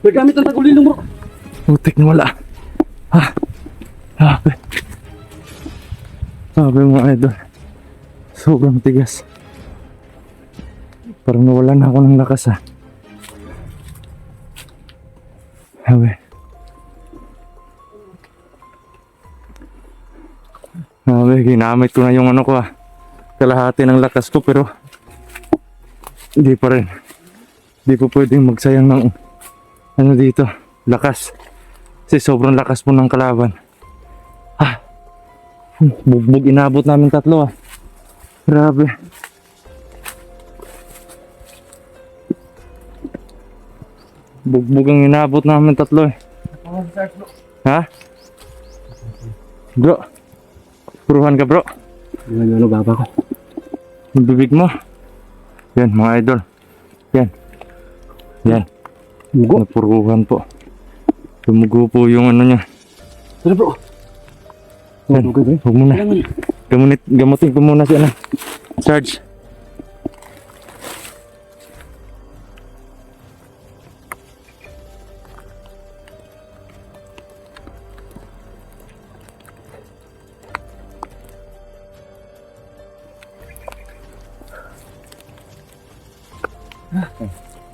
May gamit ang tagulilong bro. Putik na wala. Ha? Sabi. Sabi mga idol. Sobrang tigas. Parang nawalan na ako ng lakas ha. Sabi. Sabi, ginamit ko na yung ano ko ha. Kalahati ng lakas ko pero hindi pa rin. Hindi po pwedeng magsayang ng ano dito, lakas. Kasi sobrang lakas po ng kalaban. Ah, bugbog inabot namin tatlo ah. Grabe. Bugbog ang inabot namin tatlo eh. Ha? Bro. Puruhan ka bro. Ano baba ko? Yung bibig mo. Yan mga idol. Yan. Yan. Mugo. Napuruhan po. Tumugo po yung ano niya. Tara bro. Yan. Huwag muna. Gamutin ko muna siya na. Sarge.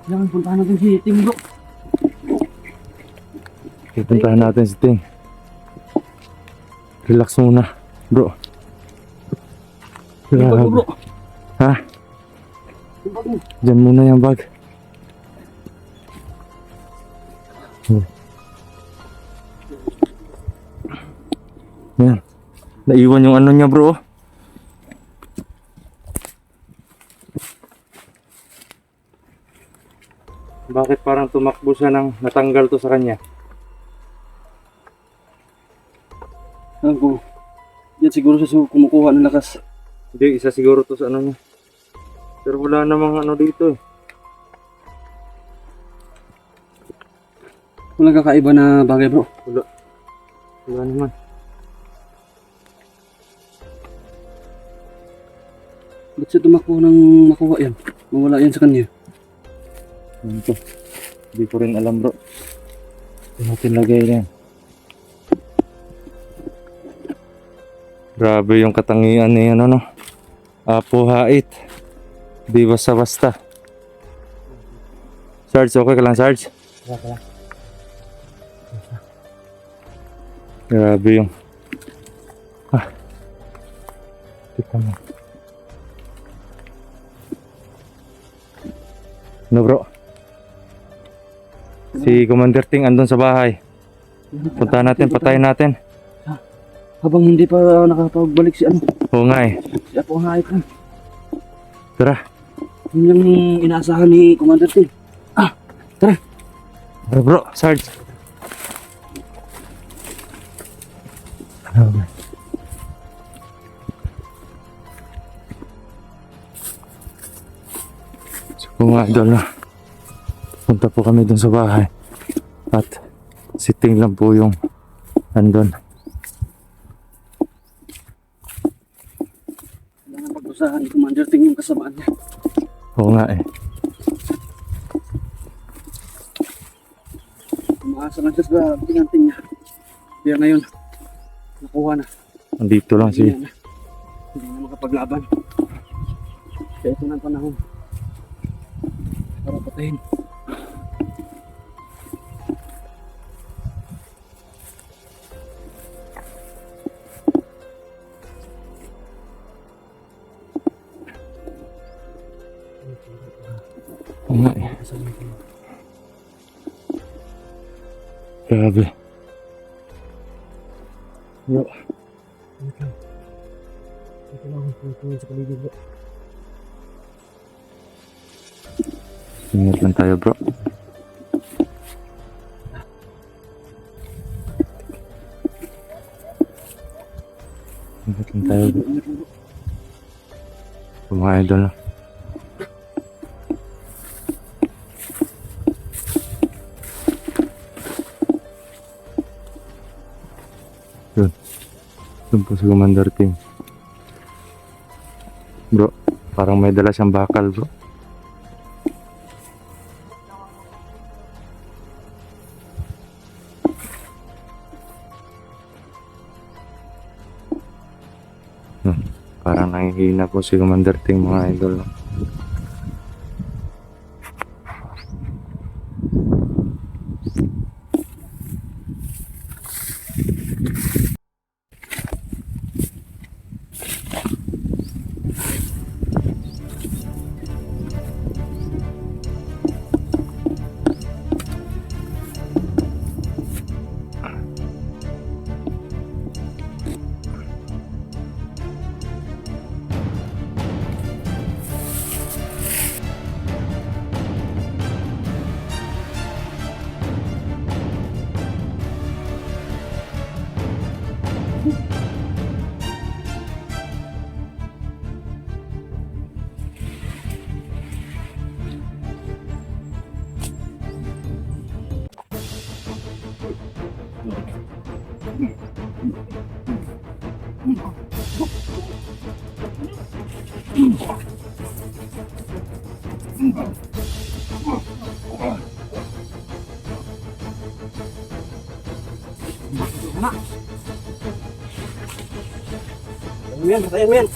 Kailangan puntahan natin si Tim bro. Pupuntahan natin si Ting. Relax muna, bro. Yung bag mo bro. Ha? Yung bag mo. Diyan muna yung bag. Yan. Naiwan yung ano niya bro. Bakit parang tumakbo siya nang natanggal to sa kanya? Alam ko. Yan siguro siya kumukuha ng lakas. Hindi, isa siguro to sa ano niya. Pero wala namang ano dito eh. Walang kakaiba na bagay bro. Wala. Wala naman. Ba't siya tumakbo nang makuha yan? Mawala yan sa kanya. Ano to? Hindi ko rin alam bro. Hindi natin lagay yan. Grabe yung katangian ni ano no. Apo hait. Di basta-basta. Sarge, okay ka lang Sarge? Okay. Grabe yung kita mo. Ano bro? Si Commander Ting andun sa bahay. Punta natin, patayin natin. Habang hindi pa nakapagbalik si ano. Oo nga eh. Si Apo ang haik lang. Tara. Yun yung inaasahan ni Commander Tim. Tara. Tara bro, Sarge. So kung nga idol na, punta po kami dun sa bahay. At si Ting lang po yung andun. Kailangan pag-usahan ni Commander Tim yung kasamaan niya. Oo nga eh. Umaasa lang siya sa pinanting niya. Kaya ngayon, nakuha na. Andito lang si... Hindi na makapaglaban. Kaya ito na ang panahon. Para patayin. Oo nga eh. Grabe. Bro. Ito lang ang putuin sa paligid bro. Ingat lang tayo bro. Ingat lang tayo bro. Mga idol na. Yun. Doon po si Commander Ting. Bro, parang may dala siyang bakal bro. Parang nangihina po si Commander Ting mga idol. No? Patayin mo yan.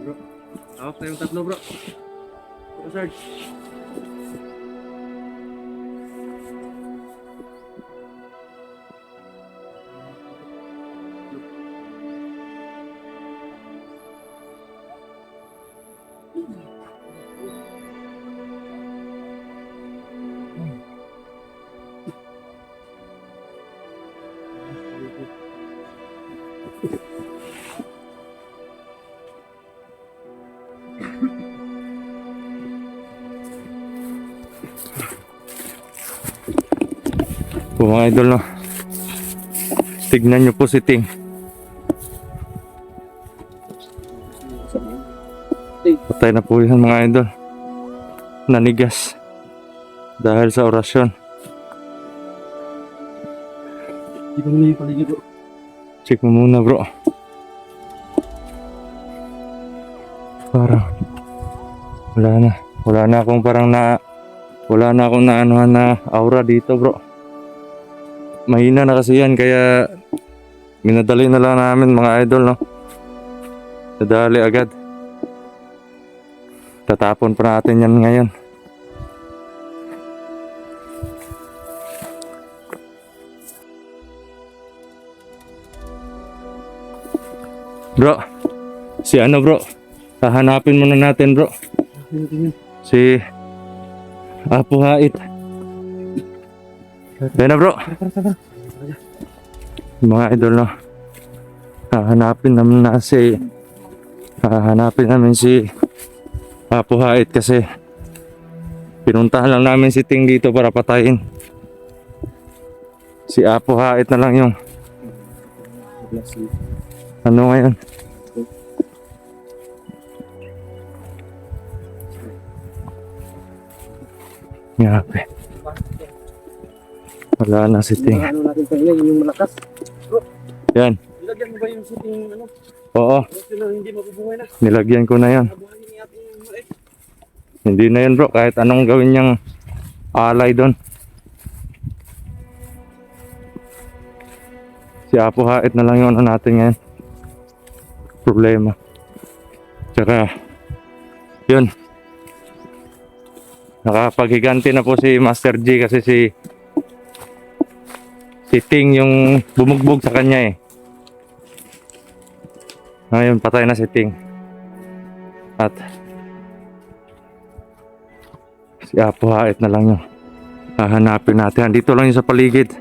Bro, hawak na yung tatlo bro. Bro, Sarge. Po mga idol, no? Tignan nyo po si Ting. Patay na po yan mga idol. Nanigas dahil sa orasyon. Di ba muna yung paligid bro? Check mo muna bro. Parang wala na akong parang wala na akong naanuhan na aura dito bro. Mahina na kasi yan kaya minadali na lang namin mga idol, no? Nadali agad. Tatapon pa natin yan ngayon. Bro, si ano bro? Hahanapin muna natin bro. Si Apo Hait. Yan na bro. Mga idol, no? Hahanapin namin si Apo Hait kasi pinuntahan lang namin si Ting dito para patayin. Si Apo Hait na lang yung ano ngayon. Grabe. Wala na si Ting. Ano natin pa yung malakas? Bro, Yan. ilagyan mo ba yung sitting ano? Oo. Bro, na hindi mabubuhay na. Nilagyan ko na yan. Nabuhay ni ating maliit. Hindi na yan bro. Kahit anong gawin niyang alay doon. Si Apo Hait na lang yung ano natin ngayon. Problema. Tsaka yun. Nakapaghiganti na po si Master G kasi si Si Ting yung bumugbog sa kanya eh. Ngayon patay na si Ting. At si Apo Hait na lang yung hahanapin natin. Dito lang yung sa paligid.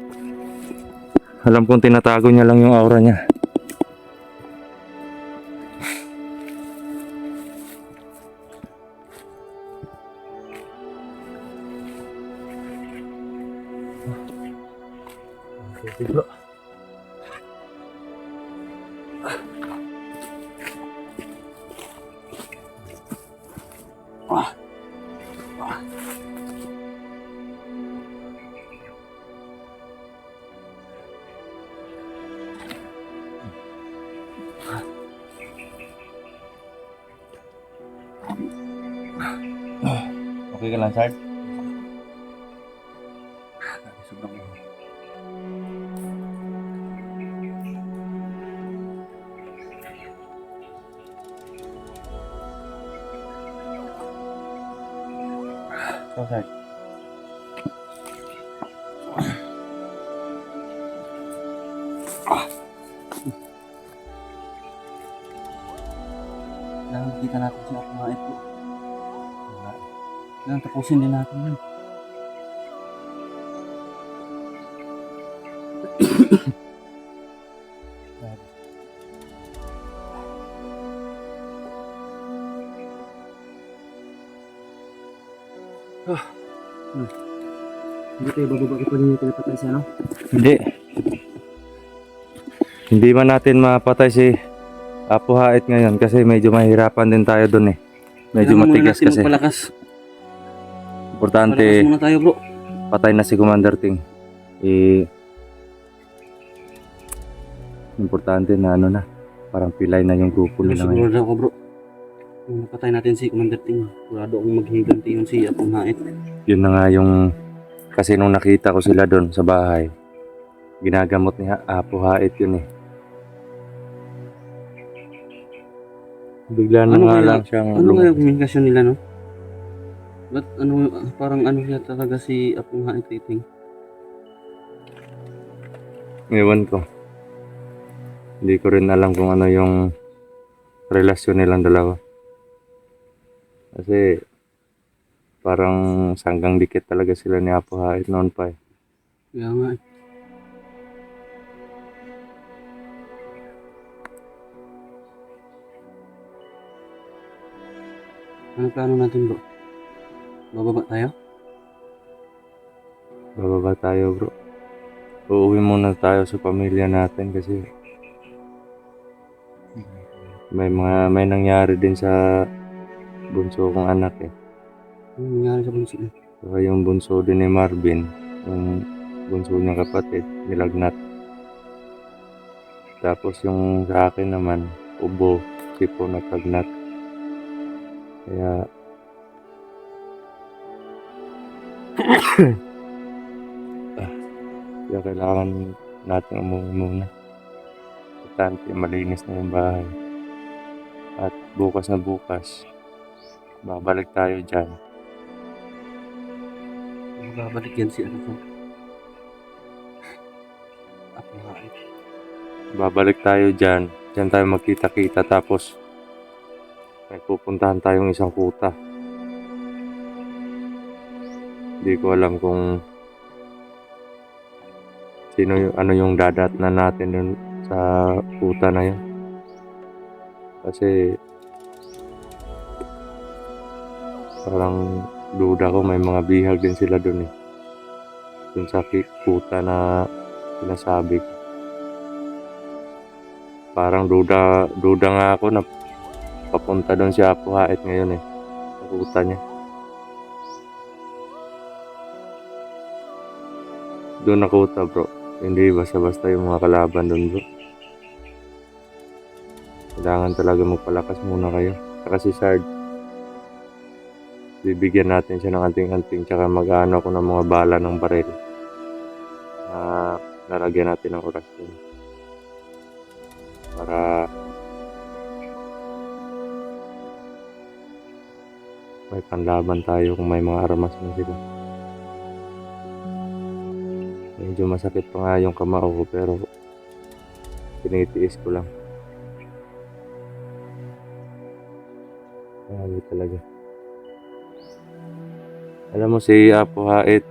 Alam kong tinatago niya lang yung aura niya. Bro. Okay ka lang, Sard? Sobrang So, Sard. kailangan kita natin si Apo Hait po. Kailangan tapusin din natin yun. Hindi tayo bababa pa rin yung pinapatay siya, no? Hindi. Hindi man natin mapatay si Apo Hait ngayon kasi medyo mahirapan din tayo dun eh. Medyo Kailangan muna matigas natin kasi. magpalakas. Importante, Palakas muna tayo, bro. patay na si Commander Ting. Importante na ano na, parang pilay na yung grupo nila ngayon. Sigurado ako, bro. Kung napatay natin si Commander Ting, sigurado akong maghihiganti yung si Apo Hait. Yun na nga yung, kasi nung nakita ko sila doon sa bahay, ginagamot ni Apo Hait yun eh. Bigla na Ano nga kaya- lang siyang Ano kaya komunikasyon nila, no? Ba't ano, parang ano siya talaga si Apo Hait Ting? Ewan ko. Hindi ko rin alam kung ano yung relasyon nilang dalawa. Kasi parang sanggang dikit talaga sila ni Apo Hait noon pa eh. Kaya nga eh. Ano plano natin, bro? Bababa tayo? Bababa tayo bro. Uuwi muna tayo sa pamilya natin kasi may nangyari din sa bunso kong anak eh. Ano nangyari sa bunso niya? Saka yung bunso din ni Marvin, yung bunso niyang kapatid, nilagnat. Tapos yung sa akin naman, ubo, sipon at lagnat. Kaya kaya kailangan natin umuwi muna. Importante, malinis na yung bahay. At bukas na bukas, babalik tayo dyan. Babalik yan si ano ko. Apo Hait. Babalik tayo dyan. Dyan tayo magkita-kita tapos may pupuntahan tayong isang kuta. Hindi ko alam kung sino yung, ano yung dadatnan natin dun sa kuta na yun. Kasi parang duda ko may mga bihag din sila dun eh. Dun sa kuta na sinasabi ko. Parang duda nga ako na papunta dun si Apo Hait ngayon eh. Sa kuta niya. Doon na kuta bro. Hindi basta-basta yung mga kalaban dun bro. Kailangan talaga magpalakas muna kayo. Saka si Sard, bibigyan natin siya ng anting-anting tsaka mag-ano ako ng mga bala ng baril na lalagyan natin ng orasyon para may panlaban tayo kung may mga armas na sila. Medyo masakit pa nga yung kamao ko pero tinitiis ko lang. Grabe talaga. Alam mo si Apo Hait,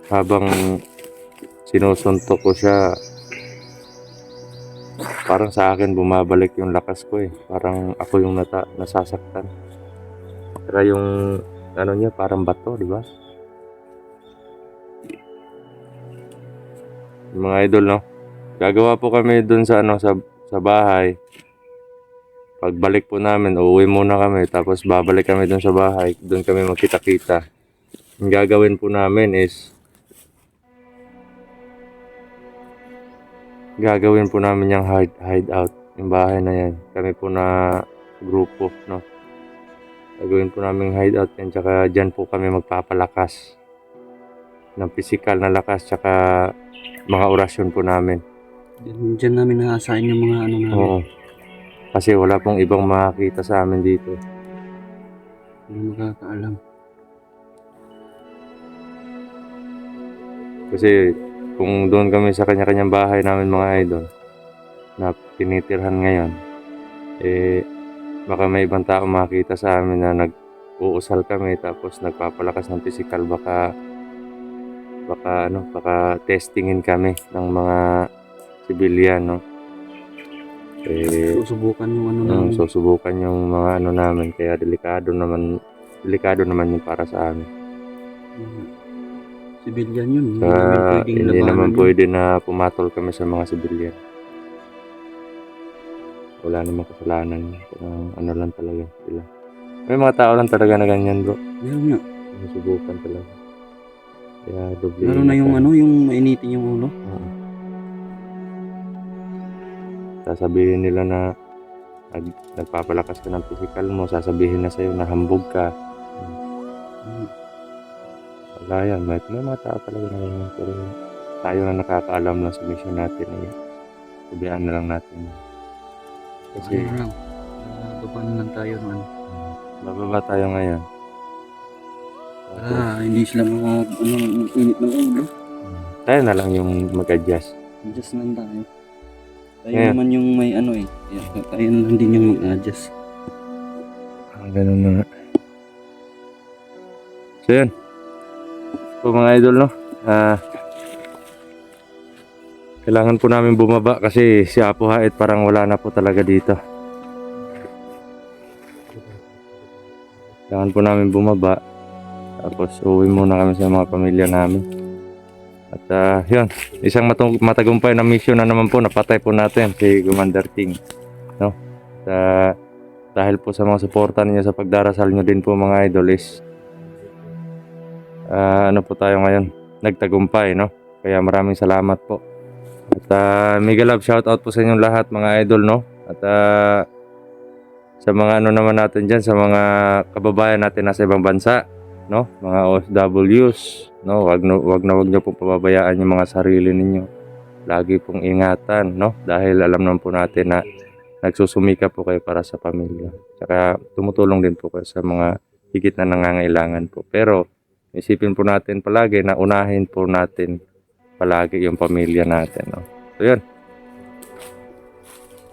habang sinusuntok ko siya, parang sa akin bumabalik yung lakas ko eh. Parang ako yung nasasaktan. Pero yung ano niya parang bato, di ba? Yung mga idol, no? Gagawa po kami dun sa ano sa bahay. Pagbalik po namin, uuwi muna kami tapos babalik kami dun sa bahay. Dun kami magkita-kita. Yung gagawin po namin is gagawin po namin yung hideout, yung bahay na yan. Kami po na grupo, no? Gagawin po namin hideout yan, tsaka dyan po kami magpapalakas ng physical na lakas, tsaka mga orasyon po namin. Diyan namin naasahin yung mga ano namin. Oo. Kasi wala pong ibang makakita sa amin dito. Hindi makakaalam. Kasi kung doon kami sa kanya-kanyang bahay namin mga idol na tinitirhan ngayon, eh baka may ibang tao makita sa amin na nag-uusal kami tapos nagpapalakas ng physical, baka testingin kami ng mga civilian, no? Eh Susubukan yung ano namin. susubukan yung mga ano namin, kaya delikado naman yun para sa amin. Civilian yun. Hindi namin pwedeng Hindi labanan naman yun. pwede na pumatol kami sa mga civilian. Wala namang kasalanan. Ano lang talaga sila. May mga tao lang talaga na ganyan, bro. Meron nga. Susubukan talaga. Kaya doble. Meron na yung ano, yung mainitin yung ulo. Oo. Sasabihin nila na nagpapalakas ka ng physical mo, sasabihin na sa'yo na hambog ka. Wala yan. May mga tao talaga na ganyan. Pero tayo na nakakaalam lang sa mission natin. Eh, sabihan na lang natin. Kasi Ano lang. Baba na lang tayo ng ano. bababa tayo ngayon. Hindi sila init ng ulo. Tayo na lang yung mag-adjust. Adjust lang tayo. Tayo Ngayon. naman yung may ano eh. Kaya tayo na lang din yung mag-adjust. Ganun na nga. So yun. So mga idol, no? Kailangan po namin bumaba kasi si Apo Hait parang wala na po talaga dito. Kailangan po namin bumaba. Tapos uwi muna kami sa mga pamilya namin. At yun, isang matagumpay na mission na naman po, napatay po natin si Commander Ting, no? Dahil po sa mga suporta niyo sa pagdarasal niyo din po mga idol is ano po tayo ngayon, nagtagumpay, no? Kaya maraming salamat po. At mega love shoutout po sa inyong lahat mga idol, no? At sa mga ano naman natin dyan, sa mga kababayan natin nasa ibang bansa, no? Mga OFWs, no? Wag niyo pong pababayaan yung mga sarili ninyo. Lagi pong ingatan, no? Dahil alam naman po natin na nagsusumika po kayo para sa pamilya. Saka tumutulong din po kayo sa mga higit na nangangailangan po. Pero isipin po natin palagi na unahin po natin palagi yung pamilya natin, no? So yun.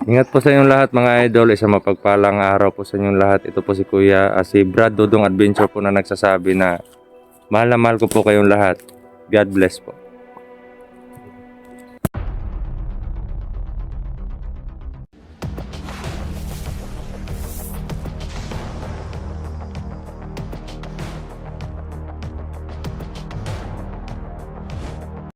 Ingat po sa inyong lahat mga idol. Isang mapagpalang araw po sa inyong lahat. Ito po si Kuya, si Brad Dudong Adventure po na nagsasabi na mahal na mahal ko po kayong lahat. God bless po.